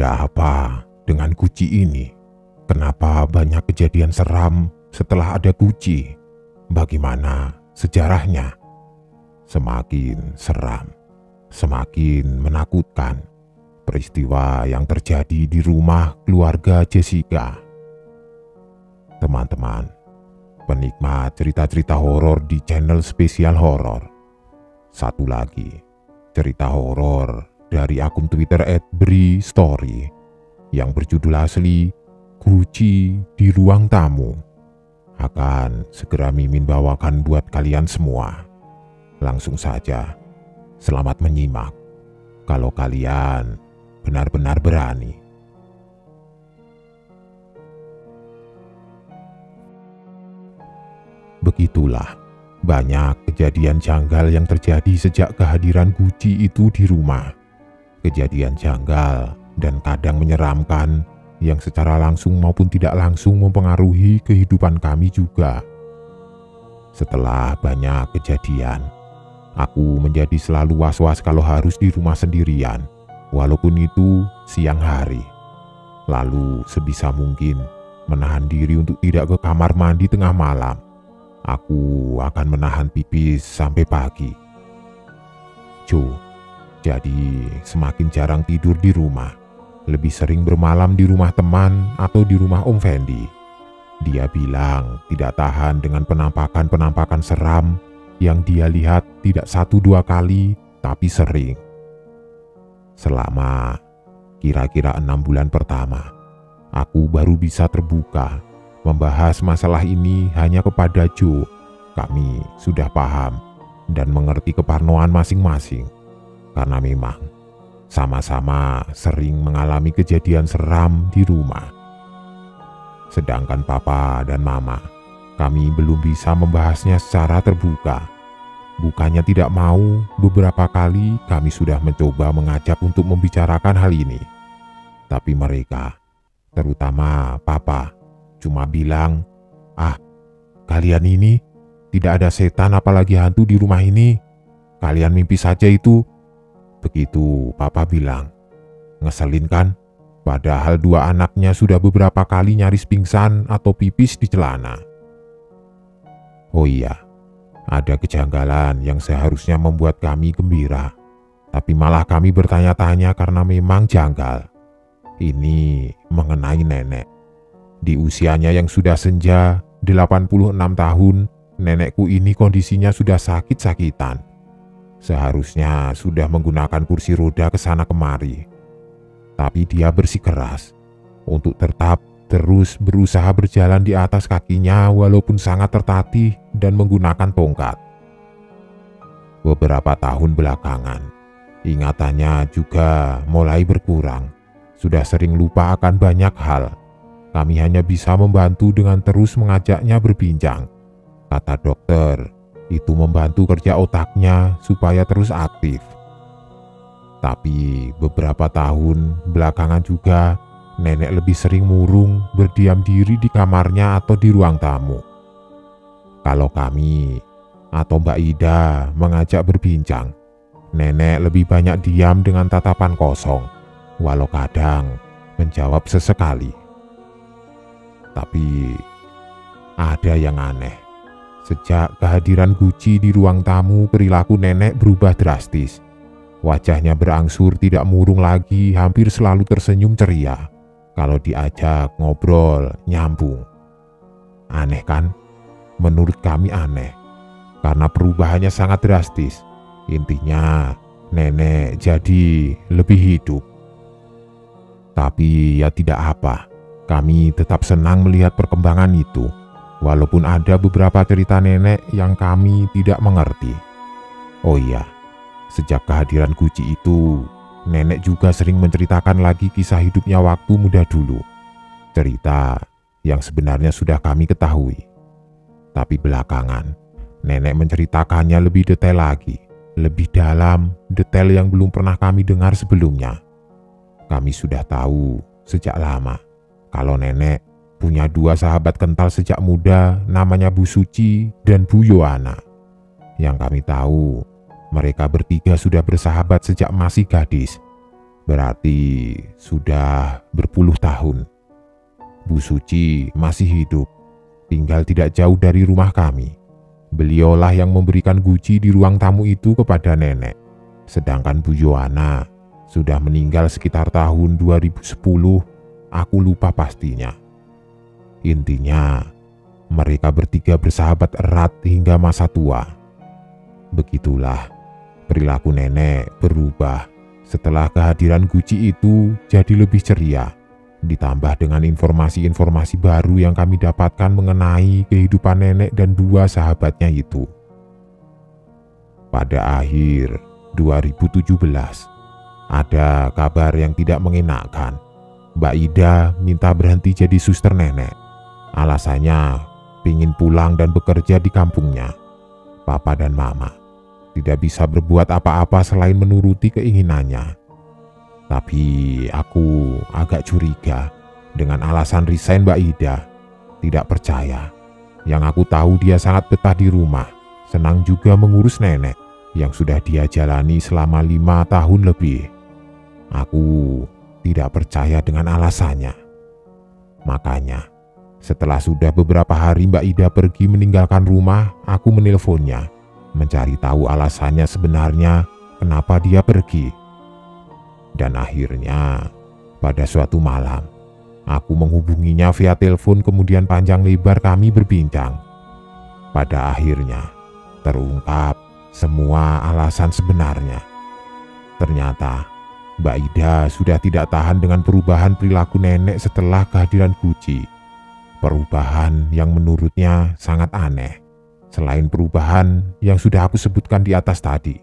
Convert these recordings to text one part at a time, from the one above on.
Ada apa dengan Guci ini? Kenapa banyak kejadian seram setelah ada Guci? Bagaimana sejarahnya? Semakin seram, semakin menakutkan peristiwa yang terjadi di rumah keluarga Jessica. Teman-teman, penikmat cerita-cerita horor di channel Spesial Horor. Satu lagi, cerita horor dari akun Twitter @bristory yang berjudul asli Guci di Ruang Tamu akan segera Mimin bawakan buat kalian semua. Langsung saja, selamat menyimak kalau kalian benar-benar berani. Begitulah banyak kejadian janggal yang terjadi sejak kehadiran Guci itu di rumah. Kejadian janggal dan kadang menyeramkan yang secara langsung maupun tidak langsung mempengaruhi kehidupan kami juga. Setelah banyak kejadian, aku menjadi selalu was-was kalau harus di rumah sendirian, walaupun itu siang hari. Lalu sebisa mungkin menahan diri untuk tidak ke kamar mandi tengah malam. Aku akan menahan pipis sampai pagi. Jadi semakin jarang tidur di rumah, lebih sering bermalam di rumah teman atau di rumah Om Fendi. Dia bilang tidak tahan dengan penampakan-penampakan seram yang dia lihat tidak 1-2 kali, tapi sering. Selama kira-kira 6 bulan pertama, aku baru bisa terbuka membahas masalah ini hanya kepada Jo. Kami sudah paham dan mengerti keparnoan masing-masing, karena memang sama-sama sering mengalami kejadian seram di rumah. Sedangkan Papa dan Mama, kami belum bisa membahasnya secara terbuka. Bukannya tidak mau, beberapa kali kami sudah mencoba mengajak untuk membicarakan hal ini. Tapi mereka, terutama Papa, cuma bilang, kalian ini tidak ada setan apalagi hantu di rumah ini. Kalian mimpi saja itu. Begitu Papa bilang. Ngeselin kan? Padahal 2 anaknya sudah beberapa kali nyaris pingsan atau pipis di celana. Oh iya, ada kejanggalan yang seharusnya membuat kami gembira, tapi malah kami bertanya-tanya karena memang janggal. Ini mengenai nenek. Di usianya yang sudah senja, 86 tahun, nenekku ini kondisinya sudah sakit-sakitan. Seharusnya sudah menggunakan kursi roda ke sana kemari. Tapi dia bersikeras untuk tetap terus berusaha berjalan di atas kakinya walaupun sangat tertatih dan menggunakan tongkat. Beberapa tahun belakangan, ingatannya juga mulai berkurang. Sudah sering lupa akan banyak hal. Kami hanya bisa membantu dengan terus mengajaknya berbincang. Kata dokter, itu membantu kerja otaknya supaya terus aktif. Tapi beberapa tahun belakangan juga, nenek lebih sering murung berdiam diri di kamarnya atau di ruang tamu. Kalau kami atau Mbak Ida mengajak berbincang, nenek lebih banyak diam dengan tatapan kosong, walau kadang menjawab sesekali. Tapi ada yang aneh. Sejak kehadiran Guci di ruang tamu, perilaku nenek berubah drastis. Wajahnya berangsur tidak murung lagi, hampir selalu tersenyum ceria. Kalau diajak ngobrol, nyambung. Aneh kan? Menurut kami aneh. Karena perubahannya sangat drastis. Intinya, nenek jadi lebih hidup. Tapi ya tidak apa. Kami tetap senang melihat perkembangan itu, walaupun ada beberapa cerita nenek yang kami tidak mengerti. Oh iya, sejak kehadiran Guci itu, nenek juga sering menceritakan lagi kisah hidupnya waktu muda dulu. Cerita yang sebenarnya sudah kami ketahui. Tapi belakangan, nenek menceritakannya lebih detail lagi, lebih dalam, detail yang belum pernah kami dengar sebelumnya. Kami sudah tahu sejak lama kalau nenek punya 2 sahabat kental sejak muda, namanya Bu Suci dan Bu Yohana. Yang kami tahu, mereka bertiga sudah bersahabat sejak masih gadis. Berarti sudah berpuluh tahun. Bu Suci masih hidup, tinggal tidak jauh dari rumah kami. Beliaulah yang memberikan guci di ruang tamu itu kepada nenek. Sedangkan Bu Yohana sudah meninggal sekitar tahun 2010, aku lupa pastinya. Intinya, mereka bertiga bersahabat erat hingga masa tua. Begitulah, perilaku nenek berubah setelah kehadiran guci itu jadi lebih ceria. Ditambah dengan informasi-informasi baru yang kami dapatkan mengenai kehidupan nenek dan dua sahabatnya itu. Pada akhir 2017, ada kabar yang tidak mengenakan. Mbak Ida minta berhenti jadi suster nenek. Alasannya ingin pulang dan bekerja di kampungnya. Papa dan Mama tidak bisa berbuat apa-apa selain menuruti keinginannya. Tapi aku agak curiga dengan alasan resign Mbak Ida. Tidak percaya. Yang aku tahu dia sangat betah di rumah, senang juga mengurus nenek yang sudah dia jalani selama 5 tahun lebih. Aku tidak percaya dengan alasannya. Makanya, setelah sudah beberapa hari Mbak Ida pergi meninggalkan rumah, aku menelponnya, mencari tahu alasannya sebenarnya kenapa dia pergi. Dan akhirnya, pada suatu malam, aku menghubunginya via telepon, kemudian panjang lebar kami berbincang. Pada akhirnya, terungkap semua alasan sebenarnya. Ternyata, Mbak Ida sudah tidak tahan dengan perubahan perilaku nenek setelah kehadiran guci. Perubahan yang menurutnya sangat aneh, selain perubahan yang sudah aku sebutkan di atas tadi.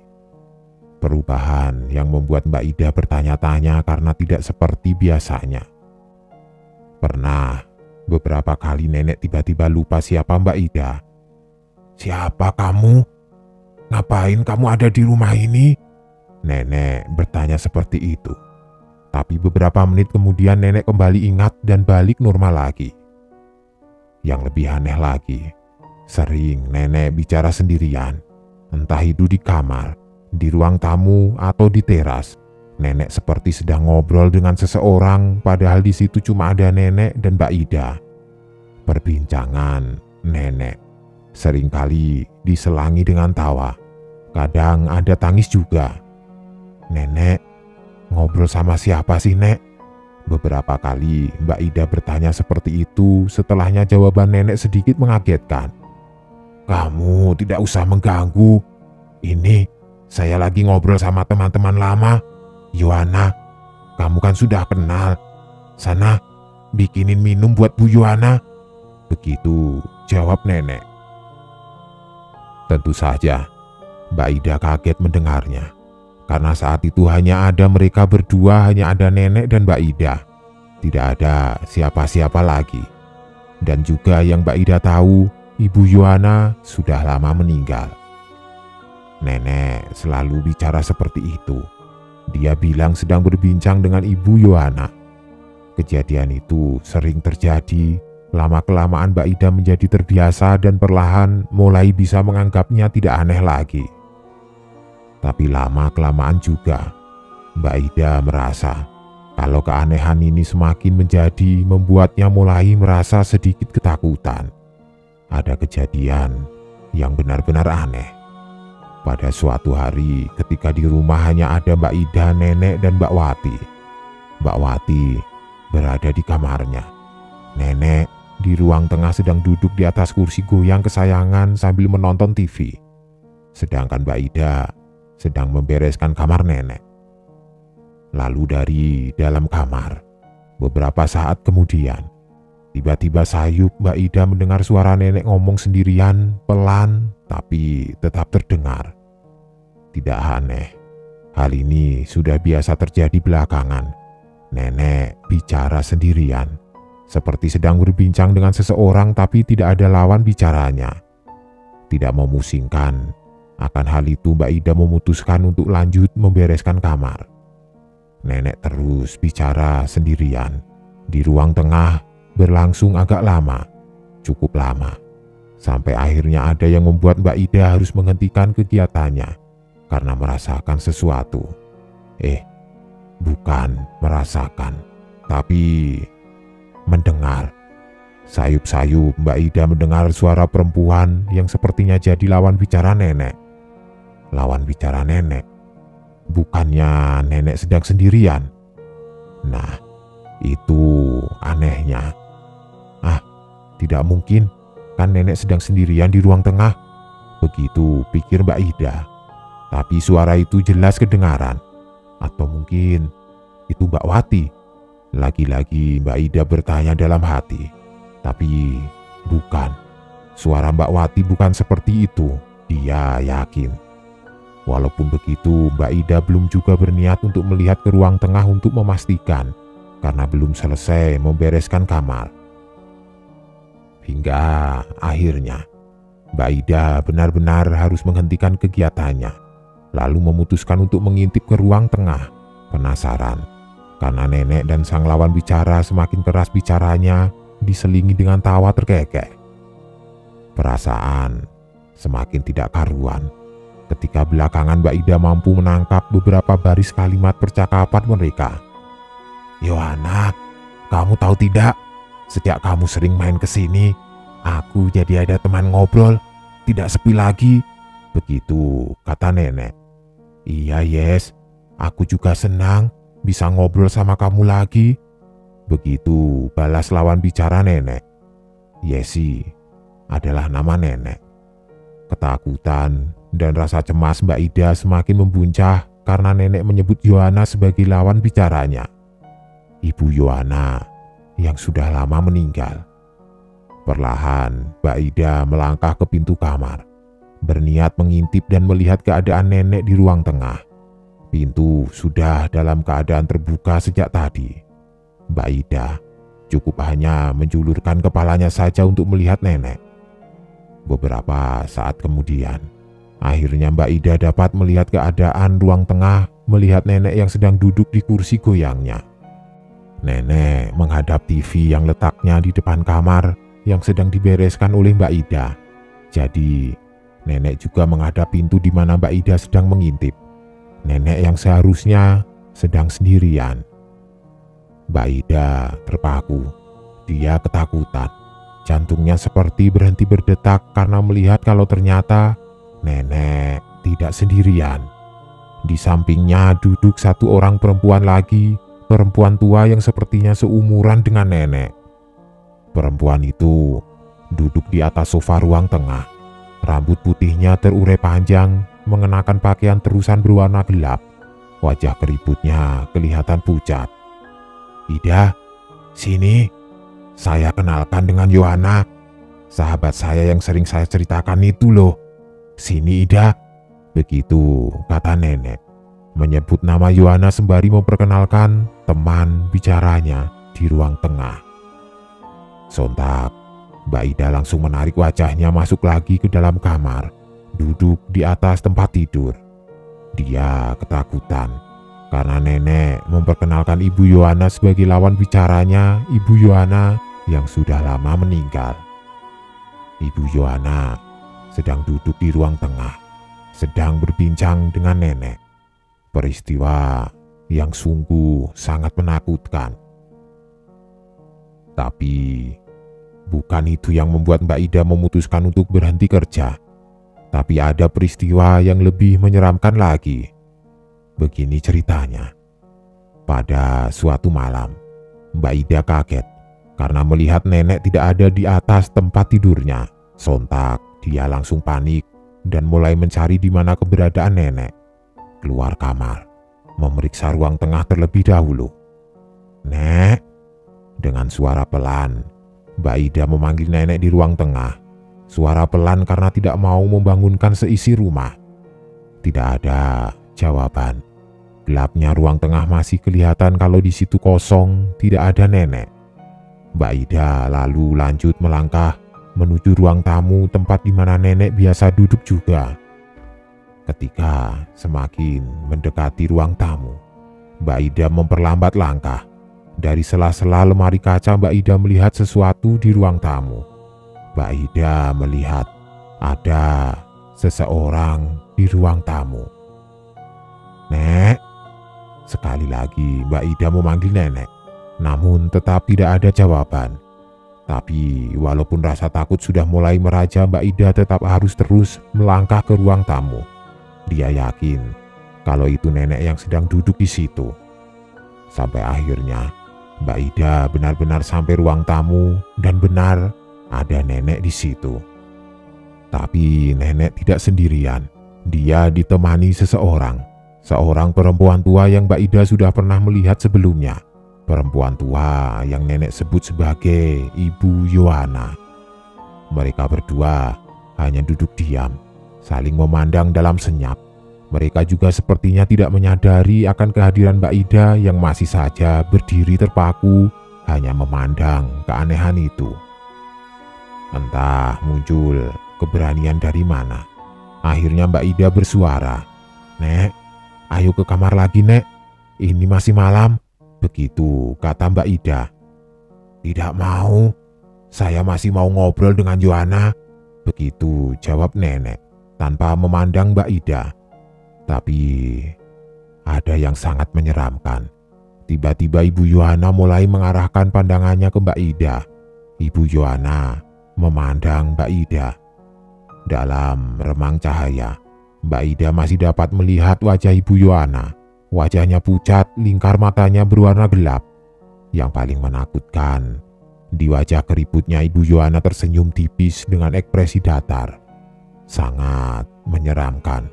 Perubahan yang membuat Mbak Ida bertanya-tanya karena tidak seperti biasanya. Pernah beberapa kali nenek tiba-tiba lupa siapa Mbak Ida. "Siapa kamu? Ngapain kamu ada di rumah ini?" Nenek bertanya seperti itu. Tapi beberapa menit kemudian nenek kembali ingat dan balik normal lagi. Yang lebih aneh lagi, sering nenek bicara sendirian, entah itu di kamar, di ruang tamu, atau di teras. Nenek seperti sedang ngobrol dengan seseorang, padahal di situ cuma ada nenek dan Mbak Ida. Perbincangan nenek seringkali diselangi dengan tawa, kadang ada tangis juga. "Nenek, ngobrol sama siapa sih, Nek?" Beberapa kali Mbak Ida bertanya seperti itu, setelahnya jawaban nenek sedikit mengagetkan. "Kamu tidak usah mengganggu. Ini saya lagi ngobrol sama teman-teman lama. Yohana, kamu kan sudah kenal. Sana, bikinin minum buat Bu Yohana." Begitu jawab nenek. Tentu saja, Mbak Ida kaget mendengarnya. Karena saat itu hanya ada mereka berdua, hanya ada nenek dan Mbak Ida. Tidak ada siapa-siapa lagi. Dan juga yang Mbak Ida tahu, Ibu Yohana sudah lama meninggal. Nenek selalu bicara seperti itu. Dia bilang sedang berbincang dengan Ibu Yohana. Kejadian itu sering terjadi. Lama-kelamaan Mbak Ida menjadi terbiasa dan perlahan mulai bisa menganggapnya tidak aneh lagi. Tapi lama-kelamaan juga Mbak Ida merasa kalau keanehan ini semakin menjadi membuatnya mulai merasa sedikit ketakutan. Ada kejadian yang benar-benar aneh. Pada suatu hari ketika di rumah hanya ada Mbak Ida, nenek, dan Mbak Wati. Mbak Wati berada di kamarnya. Nenek di ruang tengah sedang duduk di atas kursi goyang kesayangan sambil menonton TV. Sedangkan Mbak Ida sedang membereskan kamar nenek. Lalu dari dalam kamar, beberapa saat kemudian, tiba-tiba sayup Mbak Ida mendengar suara nenek ngomong sendirian, pelan, tapi tetap terdengar. Tidak aneh, hal ini sudah biasa terjadi belakangan. Nenek bicara sendirian, seperti sedang berbincang dengan seseorang tapi tidak ada lawan bicaranya. Tidak memusingkan. Akan hal itu Mbak Ida memutuskan untuk lanjut membereskan kamar. Nenek terus bicara sendirian. Di ruang tengah berlangsung agak lama, cukup lama. Sampai akhirnya ada yang membuat Mbak Ida harus menghentikan kegiatannya karena merasakan sesuatu. bukan merasakan, tapi mendengar. Sayup-sayup Mbak Ida mendengar suara perempuan yang sepertinya jadi lawan bicara nenek. Lawan bicara nenek? Bukannya nenek sedang sendirian? Nah, itu anehnya. Ah, tidak mungkin, kan nenek sedang sendirian di ruang tengah. Begitu pikir Mbak Ida. Tapi suara itu jelas kedengaran. Atau mungkin itu Mbak Wati? Lagi-lagi Mbak Ida bertanya dalam hati. Tapi bukan. Suara Mbak Wati bukan seperti itu. Dia yakin. Walaupun begitu, Mbak Ida belum juga berniat untuk melihat ke ruang tengah untuk memastikan, karena belum selesai membereskan kamar. Hingga akhirnya, Mbak Ida benar-benar harus menghentikan kegiatannya, lalu memutuskan untuk mengintip ke ruang tengah. Penasaran, karena nenek dan sang lawan bicara semakin keras bicaranya, diselingi dengan tawa terkekeh. Perasaan semakin tidak karuan ketika belakangan Mbak Ida mampu menangkap beberapa baris kalimat percakapan mereka. "Yohana, kamu tahu tidak, sejak kamu sering main ke sini, aku jadi ada teman ngobrol, tidak sepi lagi." Begitu kata nenek. "Iya, Yes, aku juga senang bisa ngobrol sama kamu lagi." Begitu balas lawan bicara nenek. Yesi adalah nama nenek. Ketakutan dan rasa cemas Mbak Ida semakin membuncah karena nenek menyebut Yohana sebagai lawan bicaranya. Ibu Yohana yang sudah lama meninggal. Perlahan Mbak Ida melangkah ke pintu kamar, berniat mengintip dan melihat keadaan nenek di ruang tengah. Pintu sudah dalam keadaan terbuka sejak tadi. Mbak Ida cukup hanya menjulurkan kepalanya saja untuk melihat nenek. Beberapa saat kemudian, akhirnya Mbak Ida dapat melihat keadaan ruang tengah, melihat nenek yang sedang duduk di kursi goyangnya. Nenek menghadap TV yang letaknya di depan kamar yang sedang dibereskan oleh Mbak Ida. Jadi, nenek juga menghadap pintu di mana Mbak Ida sedang mengintip. Nenek yang seharusnya sedang sendirian. Mbak Ida terpaku. Dia ketakutan. Jantungnya seperti berhenti berdetak karena melihat kalau ternyata nenek tidak sendirian. Di sampingnya duduk satu orang perempuan lagi, perempuan tua yang sepertinya seumuran dengan nenek. Perempuan itu duduk di atas sofa ruang tengah. Rambut putihnya terurai panjang, mengenakan pakaian terusan berwarna gelap. Wajah keriputnya kelihatan pucat. "Ida, sini. Saya kenalkan dengan Yohana, sahabat saya yang sering saya ceritakan itu loh. Sini Ida." Begitu kata nenek, menyebut nama Yohana sembari memperkenalkan teman bicaranya di ruang tengah. Sontak, Mbak Ida langsung menarik wajahnya masuk lagi ke dalam kamar, duduk di atas tempat tidur. Dia ketakutan karena nenek memperkenalkan Ibu Yohana sebagai lawan bicaranya, Ibu Yohana yang sudah lama meninggal. Ibu Yohana sedang duduk di ruang tengah, sedang berbincang dengan nenek. Peristiwa yang sungguh sangat menakutkan. Tapi bukan itu yang membuat Mbak Ida memutuskan untuk berhenti kerja. Tapi ada peristiwa yang lebih menyeramkan lagi. Begini ceritanya. Pada suatu malam, Mbak Ida kaget karena melihat nenek tidak ada di atas tempat tidurnya. Sontak, dia langsung panik dan mulai mencari di mana keberadaan nenek. Keluar kamar, memeriksa ruang tengah terlebih dahulu. "Nek," dengan suara pelan, Mbak Ida memanggil nenek di ruang tengah. Suara pelan karena tidak mau membangunkan seisi rumah. Tidak ada jawaban. Gelapnya ruang tengah masih kelihatan kalau di situ kosong, tidak ada nenek. Mbak Ida lalu lanjut melangkah menuju ruang tamu tempat di mana nenek biasa duduk juga. Ketika semakin mendekati ruang tamu, Mbak Ida memperlambat langkah. Dari sela-sela lemari kaca Mbak Ida melihat sesuatu di ruang tamu. Mbak Ida melihat ada seseorang di ruang tamu. "Nek," Sekali lagi Mbak Ida memanggil nenek, namun tetap tidak ada jawaban. Tapi walaupun rasa takut sudah mulai meraja, Mbak Ida tetap harus terus melangkah ke ruang tamu. Dia yakin kalau itu nenek yang sedang duduk di situ. Sampai akhirnya Mbak Ida benar-benar sampai ruang tamu dan benar ada nenek di situ. Tapi nenek tidak sendirian. Dia ditemani seorang perempuan tua yang Mbak Ida sudah pernah melihat sebelumnya. Perempuan tua yang nenek sebut sebagai Ibu Yohana. Mereka berdua hanya duduk diam, saling memandang dalam senyap. Mereka juga sepertinya tidak menyadari akan kehadiran Mbak Ida yang masih saja berdiri terpaku, hanya memandang keanehan itu. Entah muncul keberanian dari mana. Akhirnya Mbak Ida bersuara, "Nek, ayo ke kamar lagi, Nek. Ini masih malam." Begitu kata Mbak Ida. "Tidak mau, saya masih mau ngobrol dengan Yohana." Begitu jawab nenek tanpa memandang Mbak Ida. Tapi ada yang sangat menyeramkan. Tiba-tiba Ibu Yohana mulai mengarahkan pandangannya ke Mbak Ida. Ibu Yohana memandang Mbak Ida. Dalam remang cahaya, Mbak Ida masih dapat melihat wajah Ibu Yohana. Wajahnya pucat, lingkar matanya berwarna gelap. Yang paling menakutkan, di wajah keriputnya Ibu Yohana tersenyum tipis dengan ekspresi datar. Sangat menyeramkan.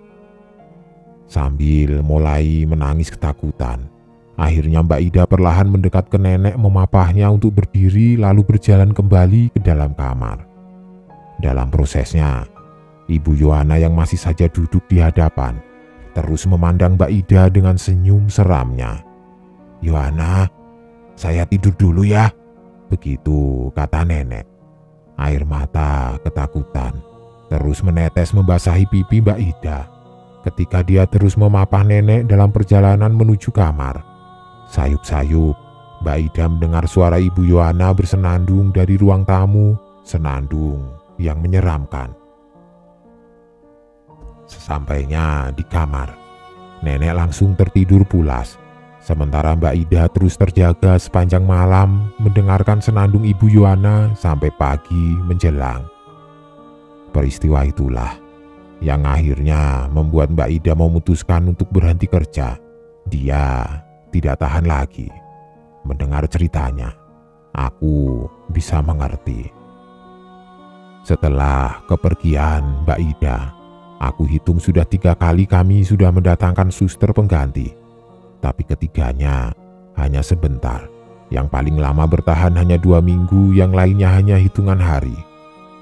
Sambil mulai menangis ketakutan, akhirnya Mbak Ida perlahan mendekat ke nenek, memapahnya untuk berdiri lalu berjalan kembali ke dalam kamar. Dalam prosesnya, Ibu Yohana yang masih saja duduk di hadapan terus memandang Mbak Ida dengan senyum seramnya. "Yohana, saya tidur dulu ya." Begitu kata nenek. Air mata ketakutan terus menetes membasahi pipi Mbak Ida ketika dia terus memapah nenek dalam perjalanan menuju kamar. Sayup-sayup, Mbak Ida mendengar suara Ibu Yohana bersenandung dari ruang tamu, senandung yang menyeramkan. Sesampainya di kamar, nenek langsung tertidur pulas. Sementara Mbak Ida terus terjaga sepanjang malam mendengarkan senandung Ibu Yohana sampai pagi menjelang. Peristiwa itulah yang akhirnya membuat Mbak Ida memutuskan untuk berhenti kerja. Dia tidak tahan lagi. Mendengar ceritanya, aku bisa mengerti. Setelah kepergian Mbak Ida, aku hitung sudah 3 kali kami sudah mendatangkan suster pengganti. Tapi ketiganya hanya sebentar. Yang paling lama bertahan hanya 2 minggu, yang lainnya hanya hitungan hari.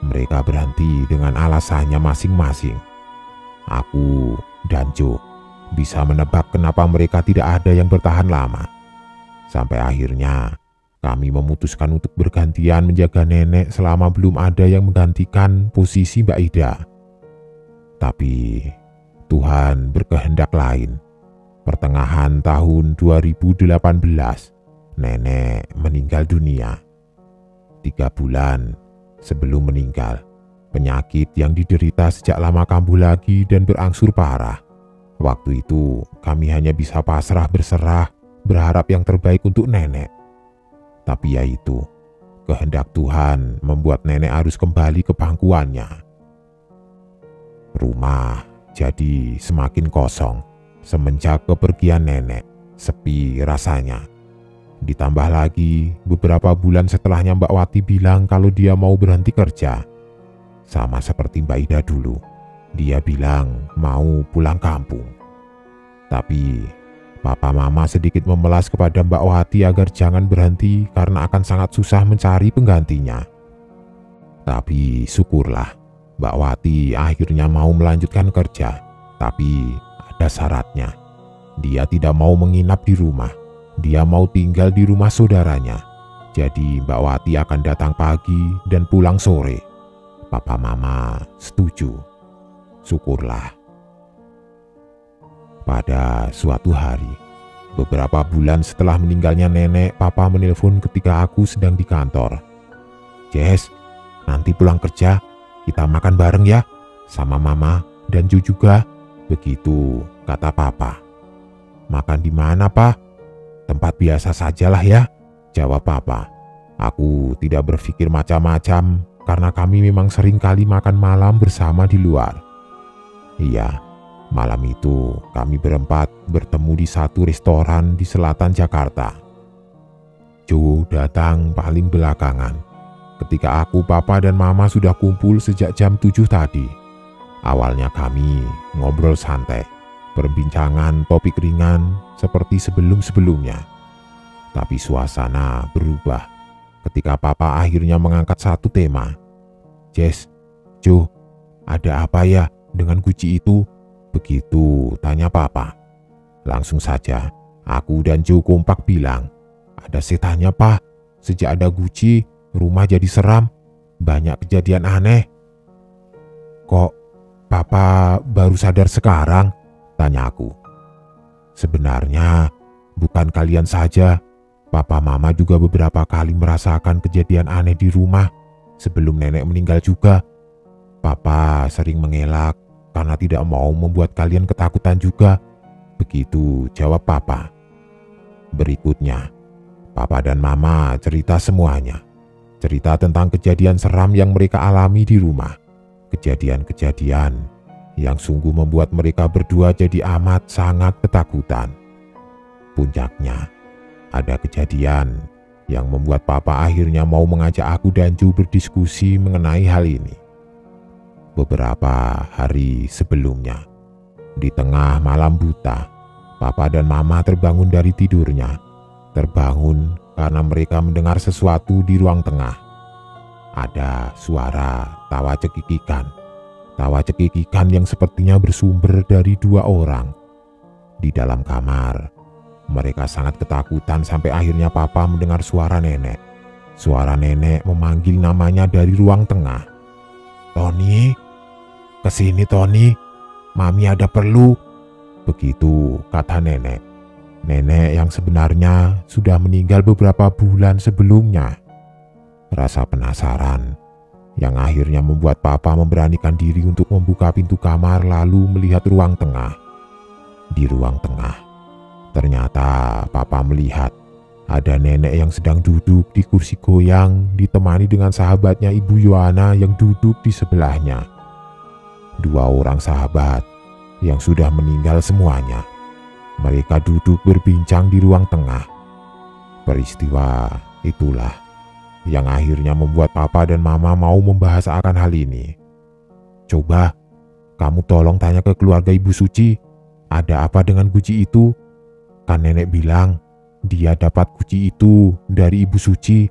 Mereka berhenti dengan alasannya masing-masing. Aku dan Jo bisa menebak kenapa mereka tidak ada yang bertahan lama. Sampai akhirnya kami memutuskan untuk bergantian menjaga nenek selama belum ada yang menggantikan posisi Mbak Ida. Tapi Tuhan berkehendak lain. Pertengahan tahun 2018, nenek meninggal dunia. 3 bulan sebelum meninggal, penyakit yang diderita sejak lama kambuh lagi dan berangsur parah. Waktu itu kami hanya bisa pasrah berserah, berharap yang terbaik untuk nenek. Tapi ya itu, kehendak Tuhan membuat nenek harus kembali ke pangkuannya. Rumah jadi semakin kosong semenjak kepergian nenek, sepi rasanya. Ditambah lagi beberapa bulan setelahnya Mbak Wati bilang kalau dia mau berhenti kerja. Sama seperti Mbak Ida dulu, dia bilang mau pulang kampung. Tapi Papa Mama sedikit memelas kepada Mbak Wati agar jangan berhenti karena akan sangat susah mencari penggantinya. Tapi syukurlah, Mbak Wati akhirnya mau melanjutkan kerja. Tapi ada syaratnya. Dia tidak mau menginap di rumah. Dia mau tinggal di rumah saudaranya. Jadi Mbak Wati akan datang pagi dan pulang sore. Papa Mama setuju. Syukurlah. Pada suatu hari, beberapa bulan setelah meninggalnya nenek, Papa menelpon ketika aku sedang di kantor. "Jess, nanti pulang kerja kita makan bareng ya, sama Mama dan Jo juga." Begitu kata Papa. Makan di mana, Pak? Tempat biasa sajalah ya, jawab Papa. Aku tidak berpikir macam-macam karena kami memang sering kali makan malam bersama di luar. Iya, malam itu kami berempat bertemu di satu restoran di selatan Jakarta. Joe datang paling belakangan. Ketika aku, Papa, dan Mama sudah kumpul sejak jam 7 tadi. Awalnya kami ngobrol santai, perbincangan topik ringan seperti sebelum-sebelumnya. Tapi suasana berubah ketika Papa akhirnya mengangkat satu tema. Jess, Joe, ada apa ya dengan Gucci itu? Begitu tanya Papa. Langsung saja aku dan Joe kompak bilang, ada setannya, Pak. Sejak ada Gucci, rumah jadi seram. Banyak kejadian aneh. Kok Papa baru sadar sekarang? Tanya aku. Sebenarnya bukan kalian saja. Papa Mama juga beberapa kali merasakan kejadian aneh di rumah sebelum nenek meninggal juga. Papa sering mengelak karena tidak mau membuat kalian ketakutan juga. Begitu jawab Papa. Berikutnya, Papa dan Mama cerita semuanya. Cerita tentang kejadian seram yang mereka alami di rumah. Kejadian-kejadian yang sungguh membuat mereka berdua jadi amat sangat ketakutan. Puncaknya, ada kejadian yang membuat Papa akhirnya mau mengajak aku dan Joe berdiskusi mengenai hal ini. Beberapa hari sebelumnya, di tengah malam buta, Papa dan Mama terbangun dari tidurnya. Terbangun karena mereka mendengar sesuatu di ruang tengah. Ada suara tawa cekikikan. Tawa cekikikan yang sepertinya bersumber dari dua orang. Di dalam kamar, mereka sangat ketakutan sampai akhirnya Papa mendengar suara nenek. Suara nenek memanggil namanya dari ruang tengah. Tony, kesini Tony, Mami ada perlu. Begitu kata nenek. Nenek yang sebenarnya sudah meninggal beberapa bulan sebelumnya. Rasa penasaran yang akhirnya membuat Papa memberanikan diri untuk membuka pintu kamar lalu melihat ruang tengah. Di ruang tengah, ternyata Papa melihat ada nenek yang sedang duduk di kursi goyang ditemani dengan sahabatnya Ibu Yohana yang duduk di sebelahnya. Dua orang sahabat yang sudah meninggal semuanya. Mereka duduk berbincang di ruang tengah. Peristiwa itulah yang akhirnya membuat Papa dan Mama mau membahas akan hal ini. Coba kamu tolong tanya ke keluarga Ibu Suci, ada apa dengan Gucci itu? Kan nenek bilang dia dapat Gucci itu dari Ibu Suci.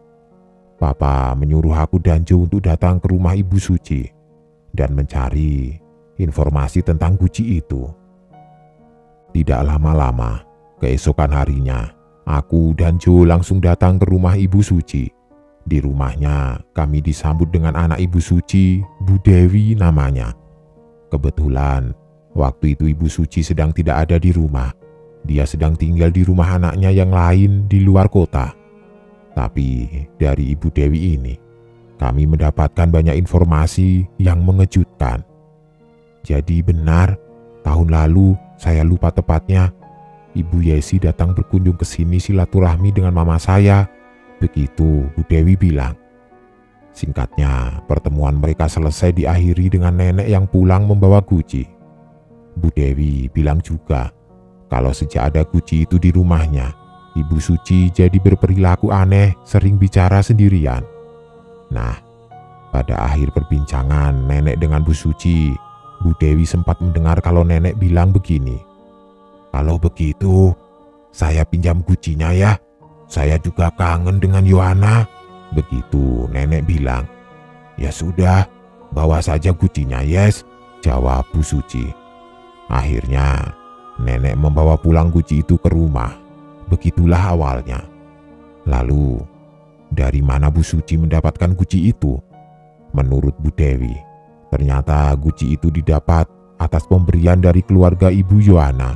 Papa menyuruh aku dan Joe untuk datang ke rumah Ibu Suci dan mencari informasi tentang Gucci itu. Tidak lama-lama, keesokan harinya, aku dan Joe langsung datang ke rumah Ibu Suci. Di rumahnya, kami disambut dengan anak Ibu Suci, Bu Dewi namanya. Kebetulan, waktu itu Ibu Suci sedang tidak ada di rumah. Dia sedang tinggal di rumah anaknya yang lain di luar kota. Tapi dari Ibu Dewi ini, kami mendapatkan banyak informasi yang mengejutkan. Jadi benar, tahun lalu, saya lupa tepatnya, Ibu Yesi datang berkunjung ke sini silaturahmi dengan mama saya. Begitu Bu Dewi bilang. Singkatnya, pertemuan mereka selesai diakhiri dengan nenek yang pulang membawa Gucci. Bu Dewi bilang juga, kalau sejak ada Gucci itu di rumahnya, Ibu Suci jadi berperilaku aneh, sering bicara sendirian. Nah, pada akhir perbincangan nenek dengan Bu Suci, Bu Dewi sempat mendengar kalau nenek bilang begini. Kalau begitu, saya pinjam Gucci-nya ya. Saya juga kangen dengan Yohana. Begitu nenek bilang. Ya sudah, bawa saja Gucci-nya, yes, jawab Bu Suci. Akhirnya, nenek membawa pulang Gucci itu ke rumah. Begitulah awalnya. Lalu, dari mana Bu Suci mendapatkan Gucci itu? Menurut Bu Dewi, ternyata Gucci itu didapat atas pemberian dari keluarga Ibu Yohana.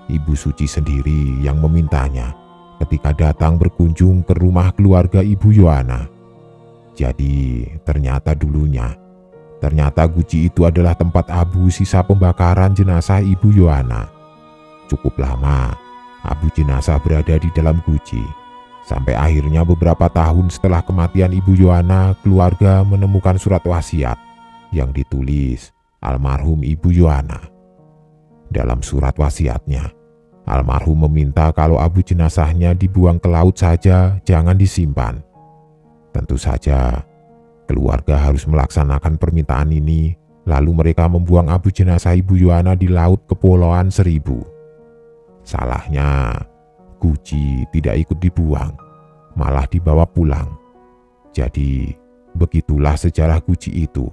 Ibu Suci sendiri yang memintanya ketika datang berkunjung ke rumah keluarga Ibu Yohana. Jadi ternyata Gucci itu adalah tempat abu sisa pembakaran jenazah Ibu Yohana. Cukup lama Abu jenazah berada di dalam guci. Sampai akhirnya beberapa tahun setelah kematian Ibu Yohana, keluarga menemukan surat wasiat yang ditulis almarhum Ibu Yohana. Dalam surat wasiatnya, almarhum meminta kalau abu jenazahnya dibuang ke laut saja, jangan disimpan. Tentu saja, keluarga harus melaksanakan permintaan ini, lalu mereka membuang abu jenazah Ibu Yohana di laut Kepulauan Seribu. Salahnya, guci tidak ikut dibuang, malah dibawa pulang. Jadi, begitulah sejarah guci itu.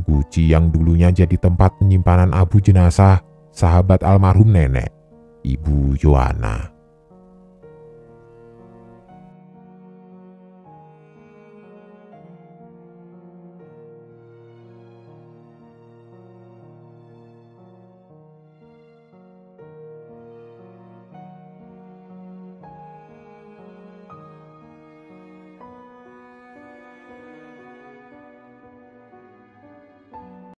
Guci yang dulunya jadi tempat penyimpanan abu jenazah sahabat almarhum nenek, Ibu Yohana.